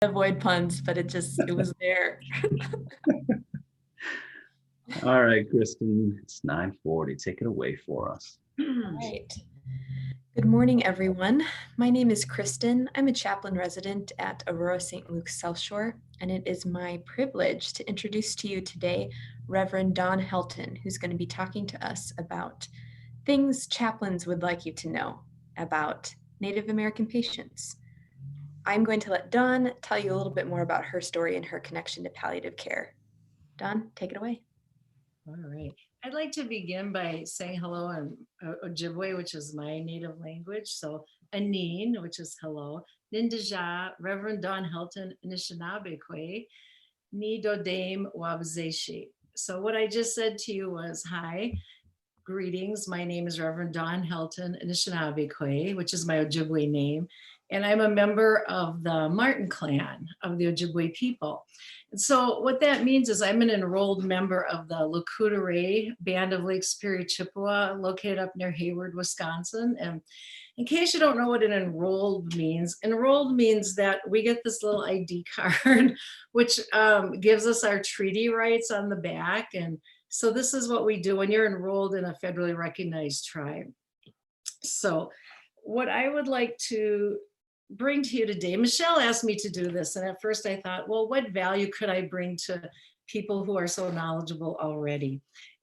avoid puns, but it was there. All right, Kristen, it's 9:40. Take it away for us. All right. Good morning, everyone. My name is Kristen. I'm a chaplain resident at Aurora St. Luke's South Shore, and it is my privilege to introduce to you today Reverend Don Helton, who's going to be talking to us about things chaplains would like you to know about Native American patients. I'm going to let Dawn tell you a little bit more about her story and her connection to palliative care. Dawn, take it away. All right. I'd like to begin by saying hello in Ojibwe, which is my native language. So Anin, which is hello. Nindaja, Reverend Don Helton, Anishinabekwe, Ni Dodame Wabzeshi. So what I just said to you was, hi, greetings. My name is Reverend Don Helton, Anishinabekwe, which is my Ojibwe name. And I'm a member of the Martin clan of the Ojibwe people. And so what that means is I'm an enrolled member of the Lakudere Band of Lake Superior Chippewa, located up near Hayward, Wisconsin. And in case you don't know what an enrolled means that we get this little ID card, which gives us our treaty rights on the back. And so this is what we do when you're enrolled in a federally recognized tribe. So what I would like to bring to you today, Michelle asked me to do this. And at first I thought, well, what value could I bring to people who are so knowledgeable already?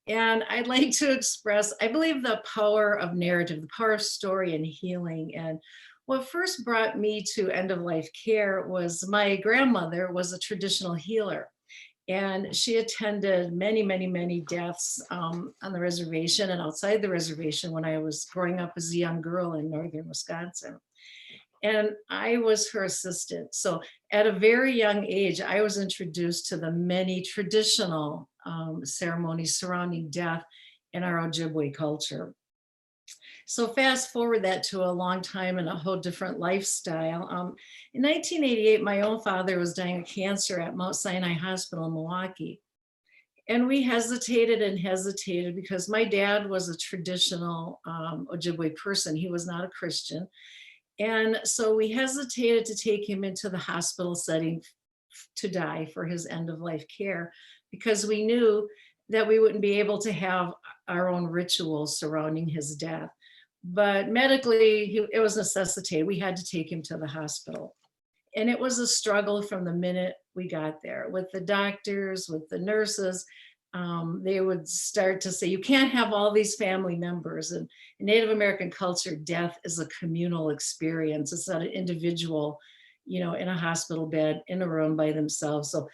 And I'd like to express, I believe, the power of narrative, the power of story and healing. And what first brought me to end-of-life care was my grandmother was a traditional healer. And she attended many, many, many deaths on the reservation and outside the reservation when I was growing up as a young girl in northern Wisconsin. And I was her assistant. So at a very young age, I was introduced to the many traditional ceremonies surrounding death in our Ojibwe culture. So fast forward that to a long time and a whole different lifestyle. In 1988, my own father was dying of cancer at Mount Sinai Hospital in Milwaukee. And we hesitated and hesitated because my dad was a traditional Ojibwe person. He was not a Christian. And so we hesitated to take him into the hospital setting to die for his end-of-life care because we knew that we wouldn't be able to have our own rituals surrounding his death. But medically, it was necessitated. We had to take him to the hospital. And it was a struggle from the minute we got there with the doctors, with the nurses. They would start to say, you can't have all these family members. And in Native American culture, death is a communal experience. It's not an individual, in a hospital bed, in a room by themselves. So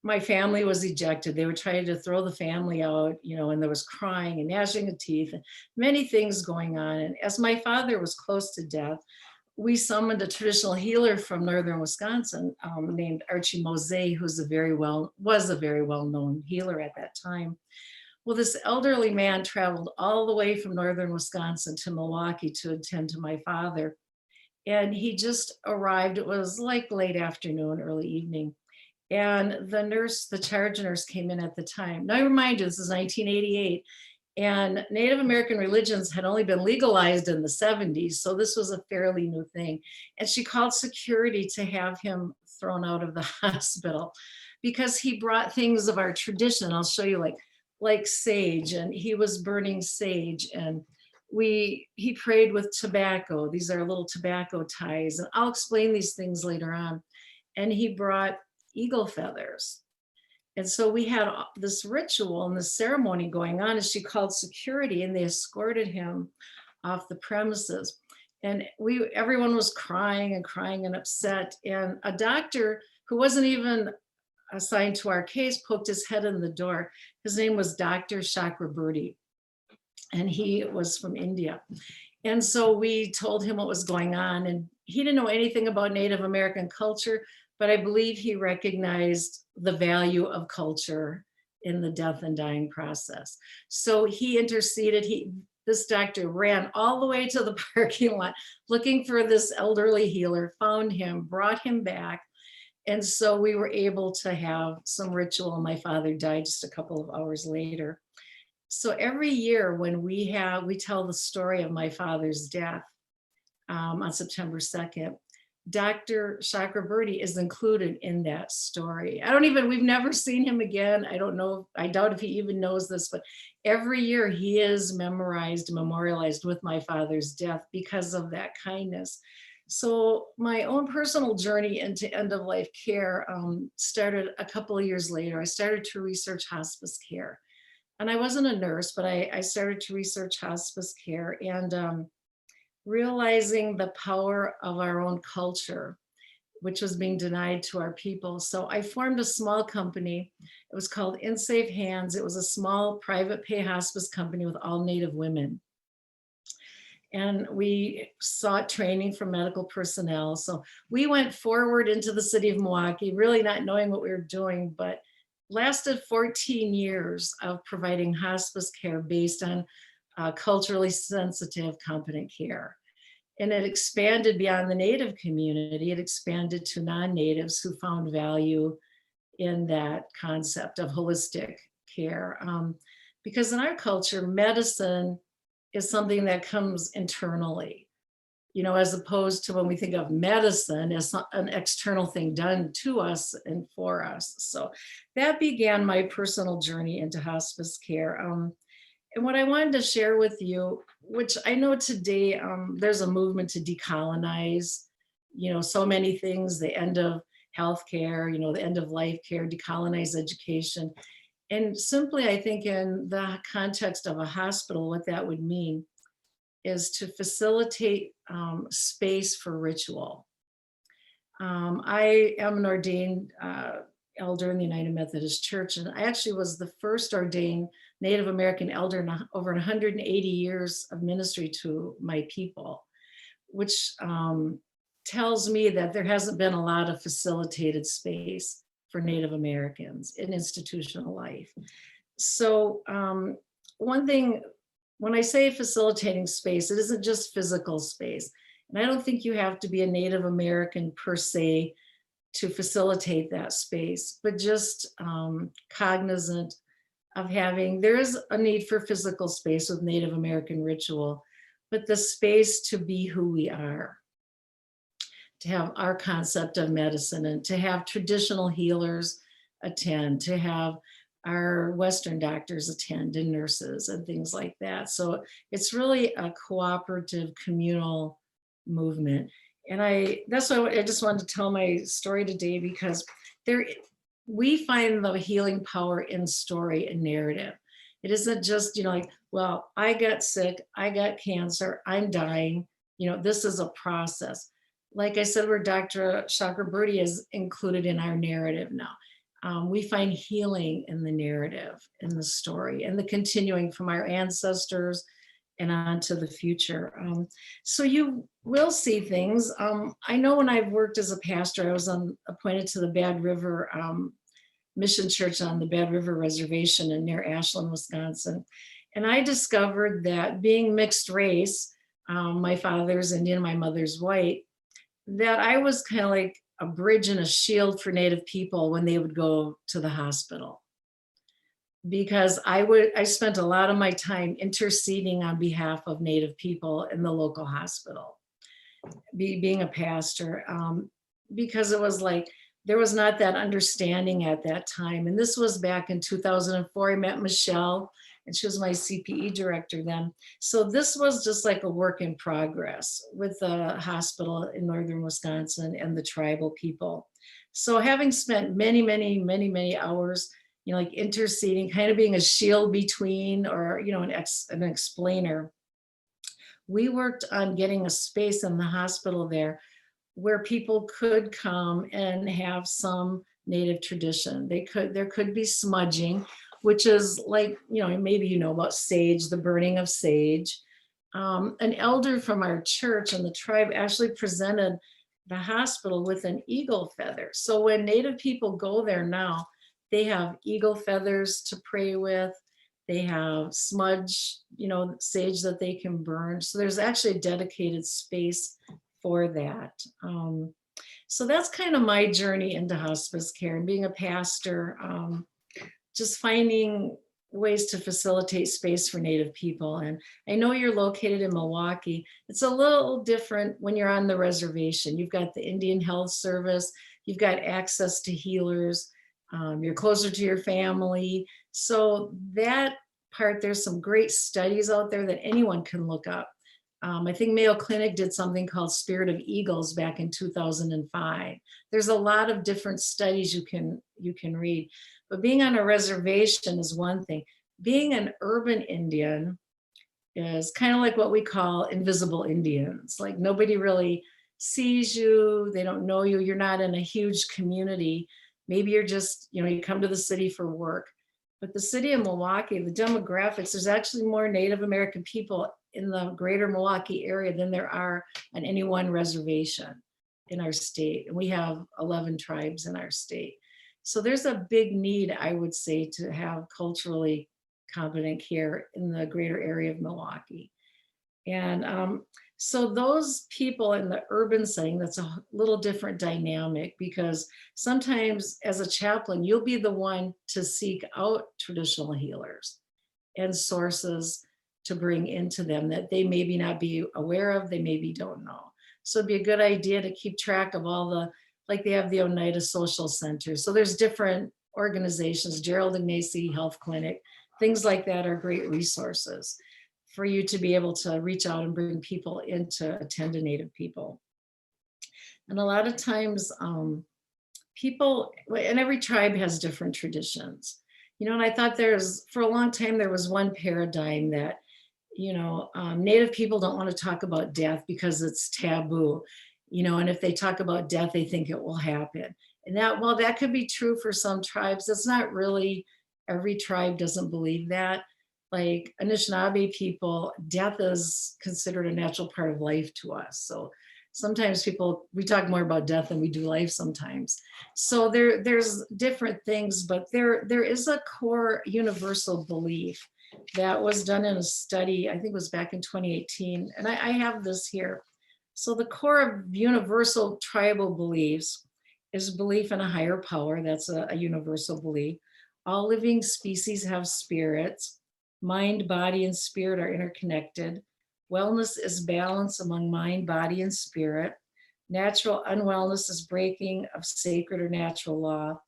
my family was ejected. They were trying to throw the family out, and there was crying and gnashing of teeth and many things going on. And as my father was close to death, we summoned a traditional healer from northern Wisconsin named Archie Mose, was a very well-known healer at that time. Well, this elderly man traveled all the way from northern Wisconsin to Milwaukee to attend to my father. And he just arrived. It was like late afternoon, early evening. And the charge nurse came in at the time. Now, I remind you, this is 1988. And Native American religions had only been legalized in the 70s. So this was a fairly new thing. And she called security to have him thrown out of the hospital because he brought things of our tradition. I'll show you like sage, and he was burning sage, and he prayed with tobacco. These are little tobacco ties. And I'll explain these things later on. And he brought eagle feathers. And so we had this ritual and this ceremony going on, and she called security and they escorted him off the premises. And everyone was crying and upset. And a doctor who wasn't even assigned to our case poked his head in the door. His name was Dr. Chakraborty, and he was from India. And so we told him what was going on, and he didn't know anything about Native American culture, but I believe he recognized the value of culture in the death and dying process. So he interceded. This doctor ran all the way to the parking lot looking for this elderly healer, found him, brought him back. And so we were able to have some ritual. My father died just a couple of hours later. So every year when we tell the story of my father's death on September 2nd, Dr. Chakraborty is included in that story. We've never seen him again. I don't know, I doubt if he even knows this, but every year he is memorialized with my father's death because of that kindness. So my own personal journey into end of life care started a couple of years later. I started to research hospice care. And I wasn't a nurse, but I started to research hospice care and realizing the power of our own culture, which was being denied to our people. So I formed a small company. It was called In Safe Hands. It was a small private pay hospice company with all Native women. And we sought training from medical personnel. So we went forward into the city of Milwaukee, really not knowing what we were doing, but lasted 14 years of providing hospice care based on culturally sensitive, competent care. And it expanded beyond the Native community. It expanded to non-Natives who found value in that concept of holistic care. Because in our culture, medicine is something that comes internally, as opposed to when we think of medicine as an external thing done to us and for us. So that began my personal journey into hospice care. And what I wanted to share with you, which I know today there's a movement to decolonize, so many things, the end of healthcare, the end of life care, decolonize education. And simply, I think in the context of a hospital, what that would mean is to facilitate space for ritual. I am an ordained elder in the United Methodist Church, and I actually was the first ordained Native American elder in over 180 years of ministry to my people, which tells me that there hasn't been a lot of facilitated space for Native Americans in institutional life. So one thing, when I say facilitating space, it isn't just physical space. And I don't think you have to be a Native American per se to facilitate that space, but just cognizant of there is a need for physical space with Native American ritual, but the space to be who we are, to have our concept of medicine, and to have traditional healers attend, to have our Western doctors attend, and nurses and things like that. So it's really a cooperative communal movement. And that's why I just wanted to tell my story today, because we find the healing power in story and narrative. It isn't just, like, well, I got sick, I got cancer, I'm dying. This is a process. Like I said, where Dr. Chakraborty is included in our narrative now. We find healing in the narrative, in the story, and the continuing from our ancestors and on to the future. So you will see things. I know when I've worked as a pastor, I was appointed to the Bad River Mission Church on the Bad River Reservation near Ashland, Wisconsin. And I discovered that being mixed race, my father's Indian, my mother's white, that I was kind of like a bridge and a shield for Native people when they would go to the hospital. Because I spent a lot of my time interceding on behalf of Native people in the local hospital, being a pastor, because it was like, there was not that understanding at that time. And this was back in 2004. I met Michelle, and she was my CPE director then. So this was just like a work in progress with the hospital in northern Wisconsin and the tribal people. So having spent many hours, like interceding, kind of being a shield between, or, an explainer, we worked on getting a space in the hospital there where people could come and have some Native tradition. There could be smudging, which is like, maybe about sage, the burning of sage. An elder from our church and the tribe actually presented the hospital with an eagle feather. So when Native people go there now, they have eagle feathers to pray with. They have smudge, sage that they can burn. So there's actually a dedicated space for that. So that's kind of my journey into hospice care and being a pastor, just finding ways to facilitate space for Native people. And I know you're located in Milwaukee. It's a little different when you're on the reservation. You've got the Indian Health Service, you've got access to healers, you're closer to your family. So that part, there's some great studies out there that anyone can look up. I think Mayo Clinic did something called Spirit of Eagles back in 2005. There's a lot of different studies you can read. But being on a reservation is one thing. Being an urban Indian is kind of like what we call invisible Indians. Like nobody really sees you, they don't know you, you're not in a huge community. Maybe you're just, you come to the city for work. But the city of Milwaukee, the demographics, there's actually more Native American people in the greater Milwaukee area than there are on any one reservation in our state. And we have 11 tribes in our state. So there's a big need, I would say, to have culturally competent care in the greater area of Milwaukee. And so those people in the urban setting, that's a little different dynamic, because sometimes as a chaplain, you'll be the one to seek out traditional healers and sources to bring into them that they maybe not be aware of, they maybe don't know. So it'd be a good idea to keep track of all the, like they have the Oneida Social Center. So there's different organizations, Gerald Ignacy Health Clinic, things like that are great resources for you to be able to reach out and bring people in to attend to Native people. And a lot of times people, and every tribe has different traditions, and I thought for a long time, there was one paradigm that, Native people don't want to talk about death because it's taboo, and if they talk about death, they think it will happen. And while that could be true for some tribes, that's not really, every tribe doesn't believe that. Like Anishinaabe people, death is considered a natural part of life to us. So sometimes we talk more about death than we do life sometimes. So there's different things, but there is a core universal belief that was done in a study, I think it was back in 2018. And I have this here. So the core of universal tribal beliefs is belief in a higher power. That's a universal belief. All living species have spirits. Mind, body, and spirit are interconnected. Wellness is balance among mind, body, and spirit. Natural unwellness is breaking of sacred or natural law.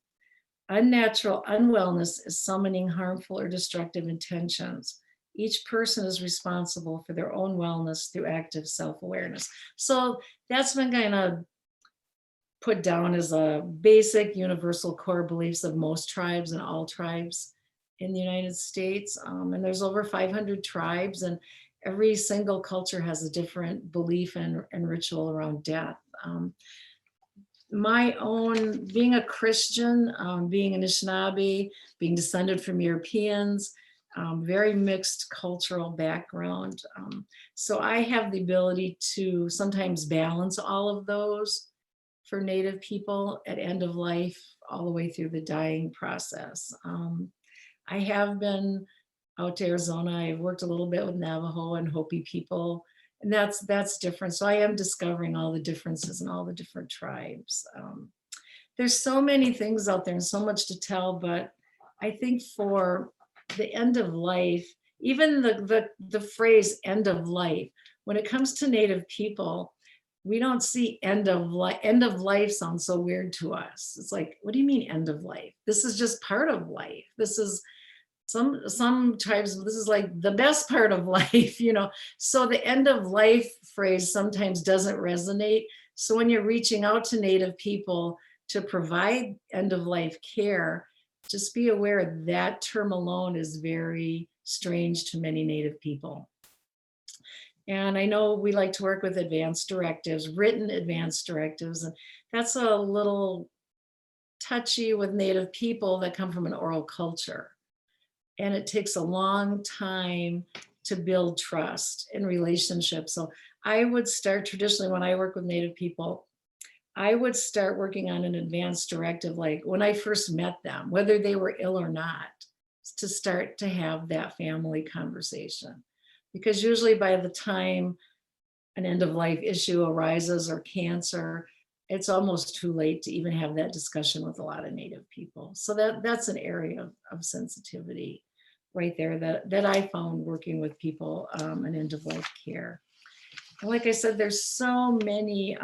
Unnatural unwellness is summoning harmful or destructive intentions. Each person is responsible for their own wellness through active self-awareness. So that's been kind of put down as a basic universal core beliefs of most tribes and all tribes in the United States. And there's over 500 tribes, and every single culture has a different belief and ritual around death. My own, being a Christian, being Anishinaabe, being descended from Europeans, very mixed cultural background. So I have the ability to sometimes balance all of those for Native people at end of life, all the way through the dying process. I have been out to Arizona. I've worked a little bit with Navajo and Hopi people, and that's different. So I am discovering all the differences in all the different tribes. There's so many things out there and so much to tell, but I think for the end of life, even the phrase end of life, when it comes to Native people, we don't see end of life. End of life sounds so weird to us. It's like, what do you mean end of life? This is just part of life. This is some tribes, this is like the best part of life, So the end of life phrase sometimes doesn't resonate. So when you're reaching out to Native people to provide end of life care, just be aware that term alone is very strange to many Native people. And I know we like to work with advanced directives, written advanced directives, and that's a little touchy with Native people that come from an oral culture. And it takes a long time to build trust in relationships. So I would start traditionally when I work with Native people, I would start working on an advanced directive, like when I first met them, whether they were ill or not, to start to have that family conversation. Because usually by the time an end of life issue arises or cancer, it's almost too late to even have that discussion with a lot of Native people. So that's an area of sensitivity right there that I found working with people in end of life care. And like I said, there's so many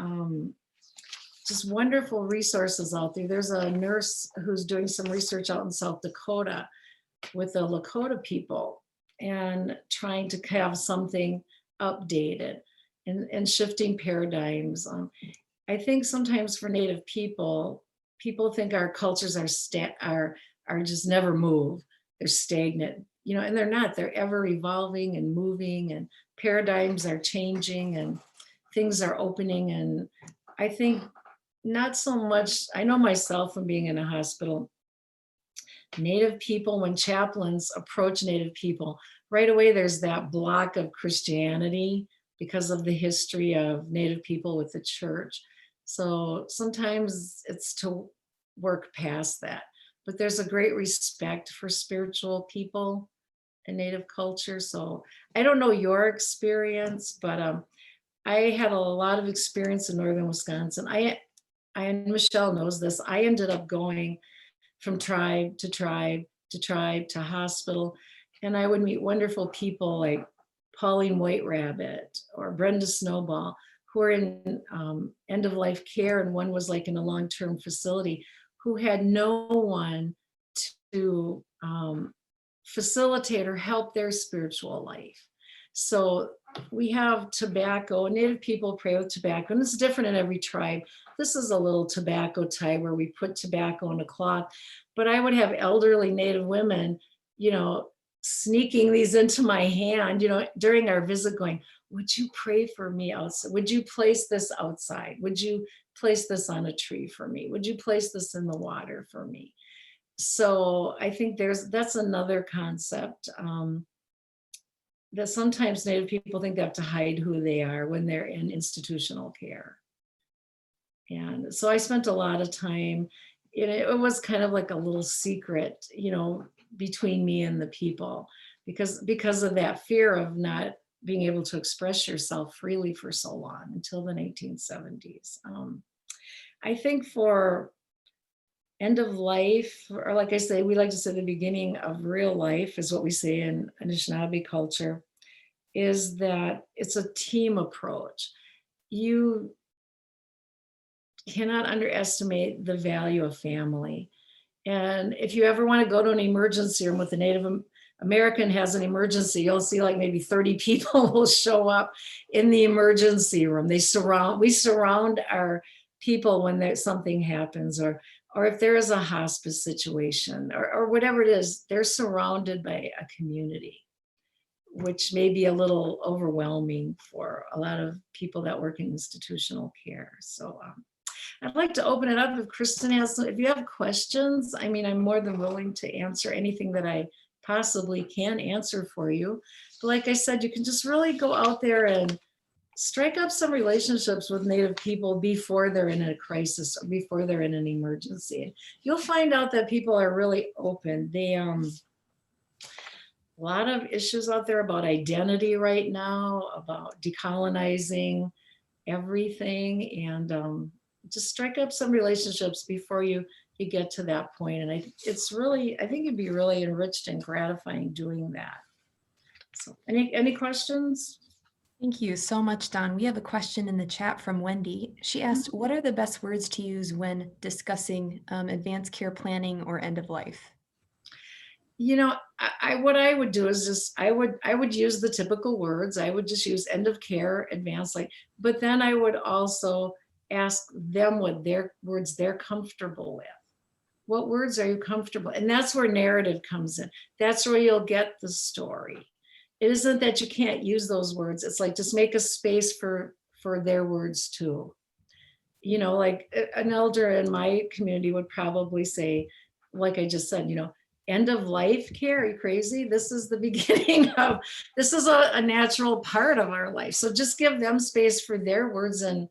just wonderful resources out there. There's a nurse who's doing some research out in South Dakota with the Lakota people and trying to have something updated and shifting paradigms. I think sometimes for Native people, people think our cultures are just never move. They're stagnant, you know, and they're not. They're ever evolving and moving, and paradigms are changing, and things are opening. And I think not so much. I know myself from being in a hospital. Native people, when chaplains approach Native people, right away there's that block of Christianity because of the history of Native people with the church. So sometimes it's to work past that. But there's a great respect for spiritual people in Native culture. So I don't know your experience, but I had a lot of experience in northern Wisconsin. And Michelle knows this. I ended up going from tribe to tribe to tribe to hospital. And I would meet wonderful people like Pauline White Rabbit or Brenda Snowball, who are in end of life care. And one was like in a long-term facility, who had no one to facilitate or help their spiritual life. So we have tobacco. Native people pray with tobacco, and it's different in every tribe. This is a little tobacco tie where we put tobacco in a cloth. But I would have elderly Native women, you know, sneaking these into my hand, you know, during our visit going, would you pray for me outside? Would you place this outside? Would you place this on a tree for me? Would you place this in the water for me? So I think that's another concept that sometimes Native people think they have to hide who they are when they're in institutional care. And so I spent a lot of time, it was kind of like a little secret, you know, between me and the people, because of that fear of not being able to express yourself freely for so long until the 1970s. I think for end of life, or like I say, we like to say the beginning of real life is what we say in Anishinaabe culture, is that it's a team approach. You cannot underestimate the value of family. And if you ever want to go to an emergency room with a Native American has an emergency, you'll see like maybe 30 people will show up in the emergency room. We surround our people when there's something happens, or if there is a hospice situation or whatever it is, they're surrounded by a community, which may be a little overwhelming for a lot of people that work in institutional care. So I'd like to open it up if Kristen has, if you have questions, I mean, I'm more than willing to answer anything that I possibly can answer for you. But like I said, you can just really go out there and strike up some relationships with Native people before they're in a crisis or before they're in an emergency. You'll find out that people are really open. A lot of issues out there about identity right now, about decolonizing everything, and just strike up some relationships before you get to that point. And I think it'd be really enriched and gratifying doing that. So any questions? Thank you so much, Dawn. We have a question in the chat from Wendy. She asked, what are the best words to use when discussing advanced care planning or end of life? You know, what I would do is just, I would use the typical words. I would just use end of care, advanced life, but then I would also ask them what their words they're comfortable with. What words are you comfortable? And that's where narrative comes in. That's where you'll get the story. It isn't that you can't use those words. It's like, just make a space for their words too. You know, like an elder in my community would probably say, like I just said, you know, end of life care, are you crazy? This is the beginning of, this is a natural part of our life. So just give them space for their words and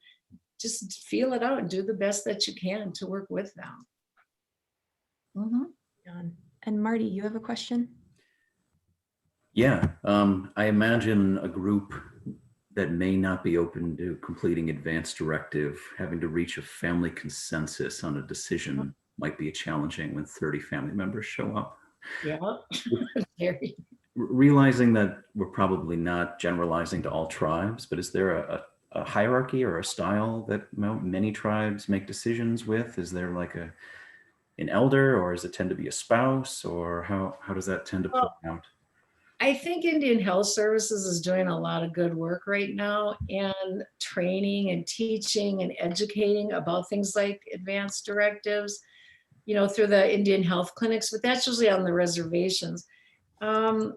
just feel it out and do the best that you can to work with them. Mm-hmm. And Marty, you have a question? Yeah, I imagine a group that may not be open to completing advance directive, having to reach a family consensus on a decision might be challenging when 30 family members show up. Yeah. scary. Realizing that we're probably not generalizing to all tribes, but is there a hierarchy or a style that many tribes make decisions with? Is there like an elder, or does it tend to be a spouse, or how does that tend to play Well, out? I think Indian Health Services is doing a lot of good work right now and training and teaching and educating about things like advanced directives, through the Indian health clinics, but that's usually on the reservations. Um,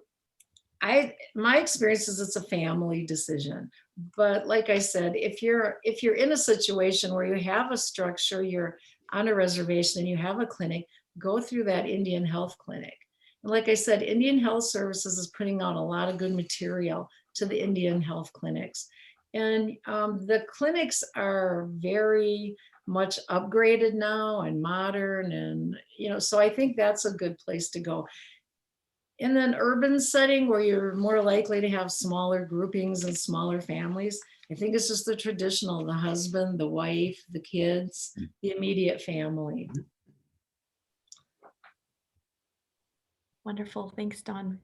my experience is it's a family decision. But like I said, if you're in a situation where you have a structure, you're on a reservation and you have a clinic, go through that Indian health clinic. And like I said, Indian Health Services is putting out a lot of good material to the Indian health clinics. And the clinics are very much upgraded now and modern. And, so I think that's a good place to go. In an urban setting where you're more likely to have smaller groupings and smaller families, I think it's just the traditional, the husband, the wife, the kids, the immediate family. Wonderful. Thanks, Dawn.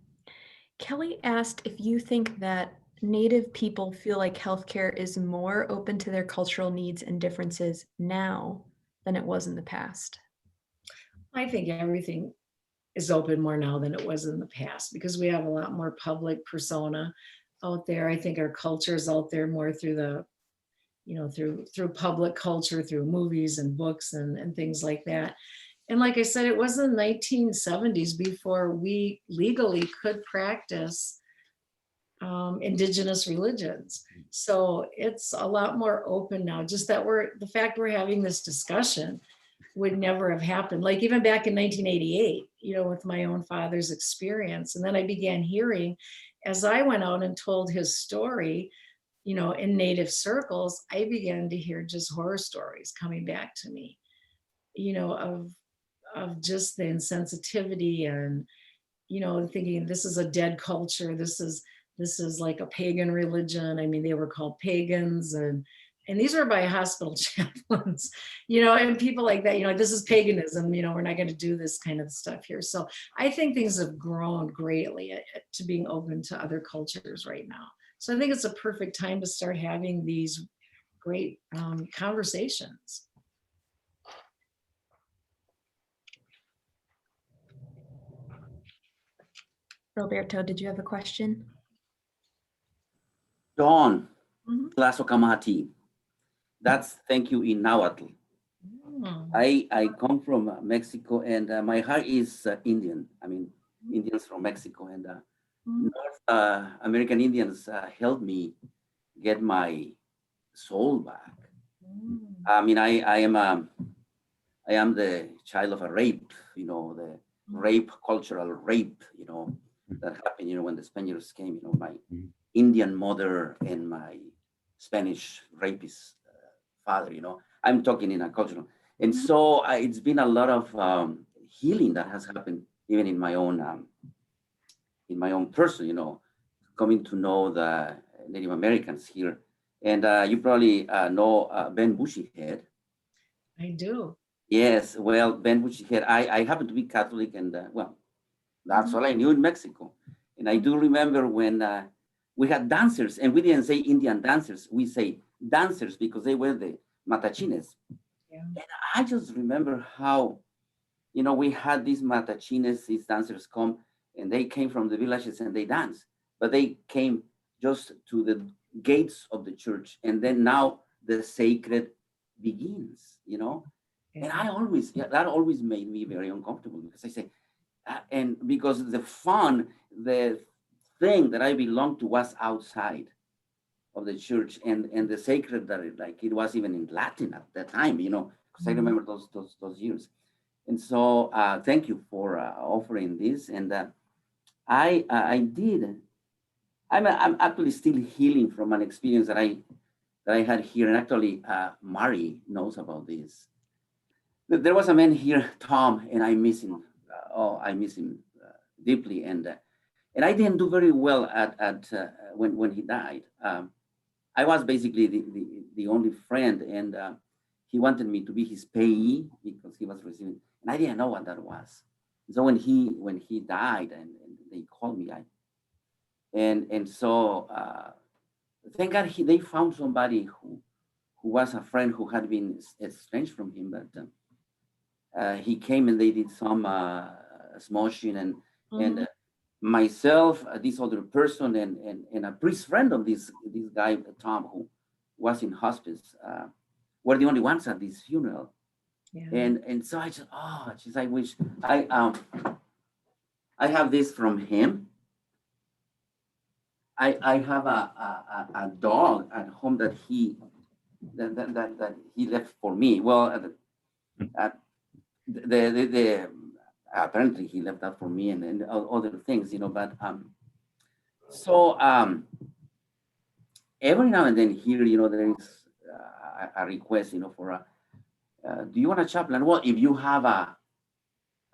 Kelly asked if you think that Native people feel like healthcare is more open to their cultural needs and differences now than it was in the past. I think everything is open more now than it was in the past because we have a lot more public persona out there. I think our culture is out there more through through public culture, through movies and books and things like that. And like I said, it was in the 1970s before we legally could practice indigenous religions. So it's a lot more open now. Just that the fact we're having this discussion would never have happened. Like even back in 1988, with my own father's experience. And then I began hearing, as I went out and told his story, in Native circles, I began to hear just horror stories coming back to me, of just the insensitivity and, thinking this is a dead culture. This is like a pagan religion. I mean, they were called pagans and these are by hospital chaplains, and people like that, this is paganism, we're not going to do this kind of stuff here. So I think things have grown greatly to being open to other cultures right now. So I think it's a perfect time to start having these great conversations. Roberto, did you have a question? Dawn, Mhm. Tlasokamati. That's thank you in Nahuatl. I come from Mexico and my heart is Indian. I mean, Indians from Mexico and North American Indians helped me get my soul back. I mean, I am the child of a rape, the rape, cultural rape, that happened, when the Spaniards came, my Indian mother and my Spanish rapist father, I'm talking in a cultural. And so it's been a lot of healing that has happened even in my own person, coming to know the Native Americans here. And you probably know Ben Bushyhead. I do. Yes, well, Ben Bushyhead, I happen to be Catholic and well, that's all I knew in Mexico. And I do remember when we had dancers and we didn't say Indian dancers, we say dancers because they were the matachines. Yeah. And I just remember how, we had these matachines, these dancers come and they came from the villages and they danced, but they came just to the gates of the church. And then now the sacred begins, Yeah. And that always made me very uncomfortable because I say, and because the thing that I belonged to was outside of the church and the sacred that it was even in Latin at that time, because I remember those years. And so thank you for offering this. And I'm actually still healing from an experience that I had here. And actually, Mari knows about this. There was a man here, Tom, and I miss him. I miss him deeply. And I didn't do very well at when he died. I was basically the only friend, and he wanted me to be his payee because he was receiving, and I didn't know what that was. So when he died, and they called me. And so thank God they found somebody who was a friend who had been estranged from him, but he came and they did some smashing and myself, this other person, and a priest friend of this guy Tom, who was in hospice, were the only ones at this funeral. Yeah. And so I just, I wish I have this from him. I have a dog at home that he left for me. Well, the apparently he left that for me and other things, but so every now and then here, there is a request, for a do you want a chaplain? Well, if you have a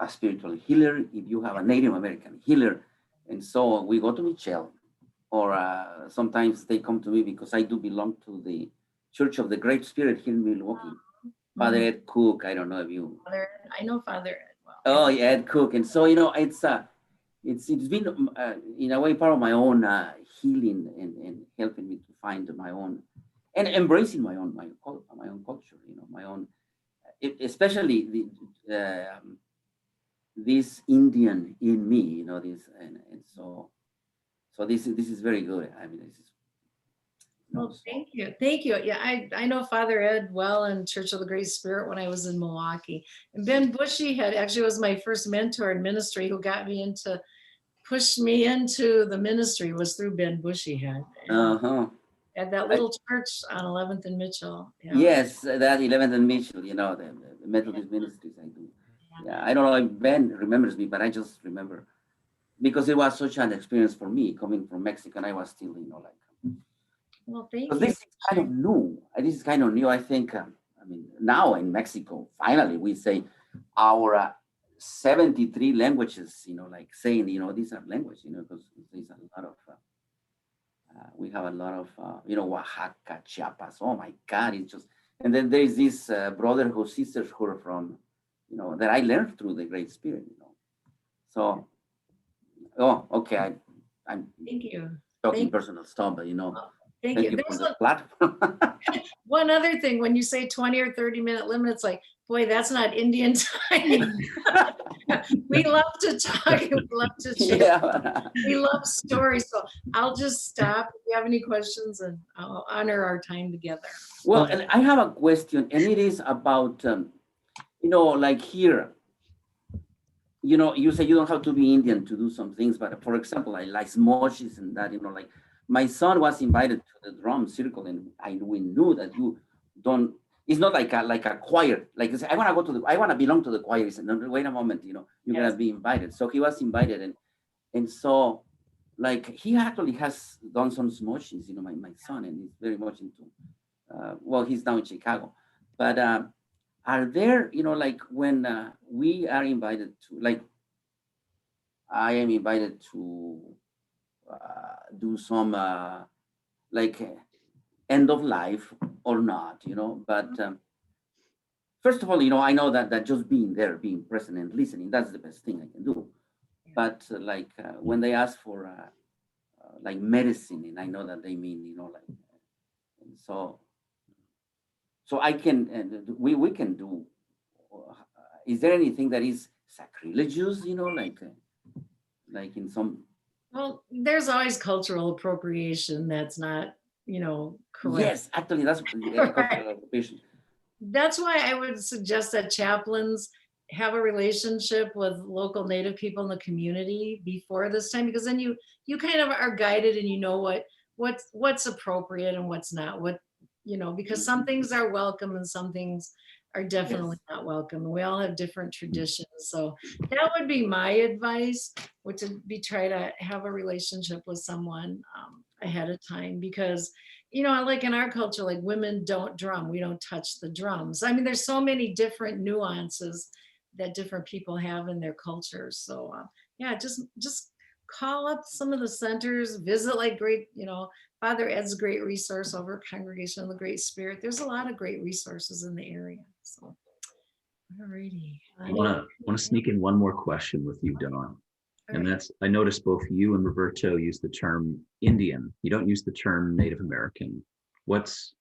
spiritual healer, if you have a Native American healer, and so we go to Michelle, or sometimes they come to me because I do belong to the Church of the Great Spirit here in Milwaukee. Father Ed Cook, I don't know if you. I know Father Ed well. Oh, yeah, Ed Cook, and so it's been in a way part of my own healing and helping me to find my own and embracing my own culture, my own, especially this Indian in me, this and so this is very good. I mean, this is. Well, thank you. Yeah, I know Father Ed well in Church of the Great Spirit when I was in Milwaukee. And Ben Bushy actually was my first mentor in ministry, who got me pushed me into the ministry, was through Ben Bushyhead. At that little church on 11th and Mitchell. Yeah. Yes, that 11th and Mitchell, the Methodist ministries I do. Yeah, I don't know if Ben remembers me, but I just remember because it was such an experience for me coming from Mexico, and I was still, Well, thank you. This is kind of new. This is kind of new. I think, now in Mexico, finally we say our 73 languages, saying, these are languages, because there's a lot of, we have a lot of, Oaxaca, Chiapas. Oh my God, it's just, and then there's this brotherhood, sisters who are from, that I learned through the Great Spirit, So, okay, I'm thank you. Talking personal stuff, but Thank you. For the platform. One other thing, when you say 20 or 30-minute limit, it's like, boy, that's not Indian time. We love to talk and we love to chat. Yeah. We love stories. So I'll just stop if you have any questions, and I'll honor our time together. Well, and I have a question, and it is about, like here, you say you don't have to be Indian to do some things, but for example, I like smoshes and that, like my son was invited to the drum circle, and we knew that you don't. It's not like a choir. Like I want to belong to the choir. He said, no, wait a moment, you're gonna be invited. So he was invited, and so like he actually has done some smoshes, my son, and he's very much into. He's now in Chicago, but are there, like when we are invited to, like I am invited to do some like end of life or not, but first of all, I know that just being there, being present and listening, that's the best thing I can do. But like when they ask for like medicine, and I know that they mean, like, and so I can, and we can do, is there anything that is sacrilegious, like in some. Well, there's always cultural appropriation that's not, correct. Yes, actually, that's cultural appropriation. That's why I would suggest that chaplains have a relationship with local Native people in the community before this time, because then you kind of are guided and you know what's appropriate and what's not, because some things are welcome and some things are definitely not welcome. We all have different traditions. So that would be my advice, which would be try to have a relationship with someone ahead of time, because like in our culture, like women don't drum, we don't touch the drums. I mean, there's so many different nuances that different people have in their cultures. So just call up some of the centers, visit like great, Father Ed's a great resource over Congregation of the Great Spirit. There's a lot of great resources in the area. So, alrighty. I want to sneak in one more question with you, Dawn. All And right. that's, I noticed both you and Roberto use the term Indian. You don't use the term Native American. What's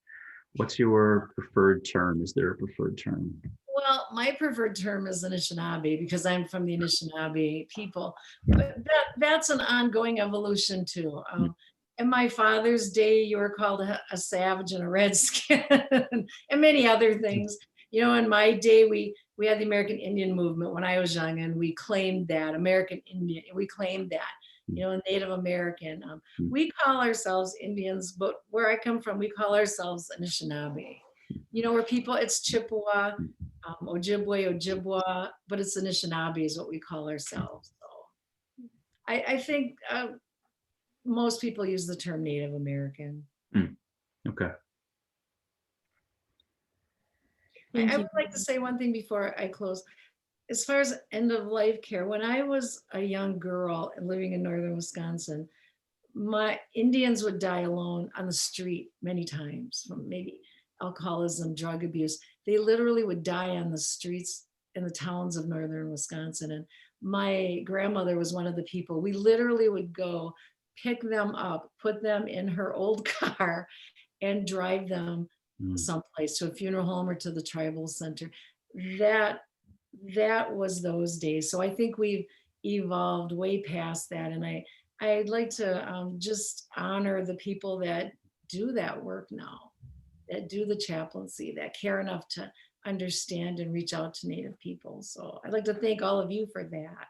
your preferred term? Is there a preferred term? Well, my preferred term is Anishinaabe because I'm from the Anishinaabe people, but that's an ongoing evolution too. In my father's day, you were called a savage and a redskin and many other things. You know, in my day, we had the American Indian movement when I was young, and we claimed that American Indian. We claimed that, you know, Native American. We call ourselves Indians, but where I come from, we call ourselves Anishinaabe. You know, where people, it's Chippewa, Ojibwe, Ojibwa, but it's Anishinaabe is what we call ourselves. So I think most people use the term Native American. Okay. Thank I you. would like to say one thing before I close. As far as end of life care, when I was a young girl and living in northern Wisconsin, my Indians would die alone on the street many times from maybe alcoholism, drug abuse. They literally would die on the streets in the towns of northern Wisconsin. And my grandmother was one of the people. We literally would go pick them up, put them in her old car, and drive them someplace to a funeral home or to the tribal center. That was those days. So I think we've evolved way past that. And I'd like to just honor the people that do that work now, that do the chaplaincy, that care enough to understand and reach out to Native people. So I'd like to thank all of you for that.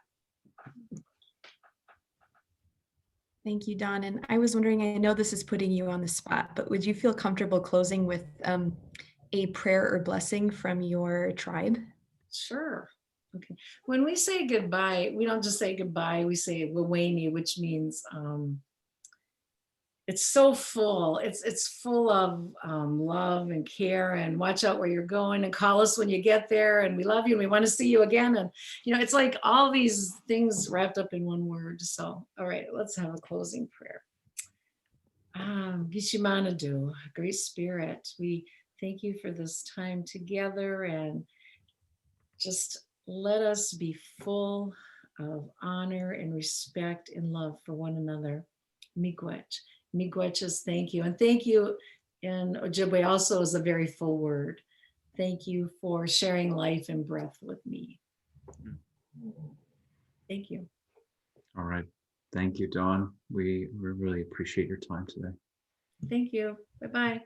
Thank you, Dawn. And I was wondering, I know this is putting you on the spot, but would you feel comfortable closing with a prayer or blessing from your tribe? Sure. Okay. When we say goodbye, we don't just say goodbye, we say Waweni, which means it's so full. It's full of love and care, and watch out where you're going, and call us when you get there, and we love you and we want to see you again. And you know, it's like all these things wrapped up in one word. So all right, let's have a closing prayer. Gishimanadu, Great Spirit, we thank you for this time together, and just let us be full of honor and respect and love for one another. Miigwech. Miigwech is thank you. And thank you in Ojibwe also is a very full word. Thank you for sharing life and breath with me. Thank you. All right. Thank you, Dawn. We really appreciate your time today. Thank you. Bye-bye.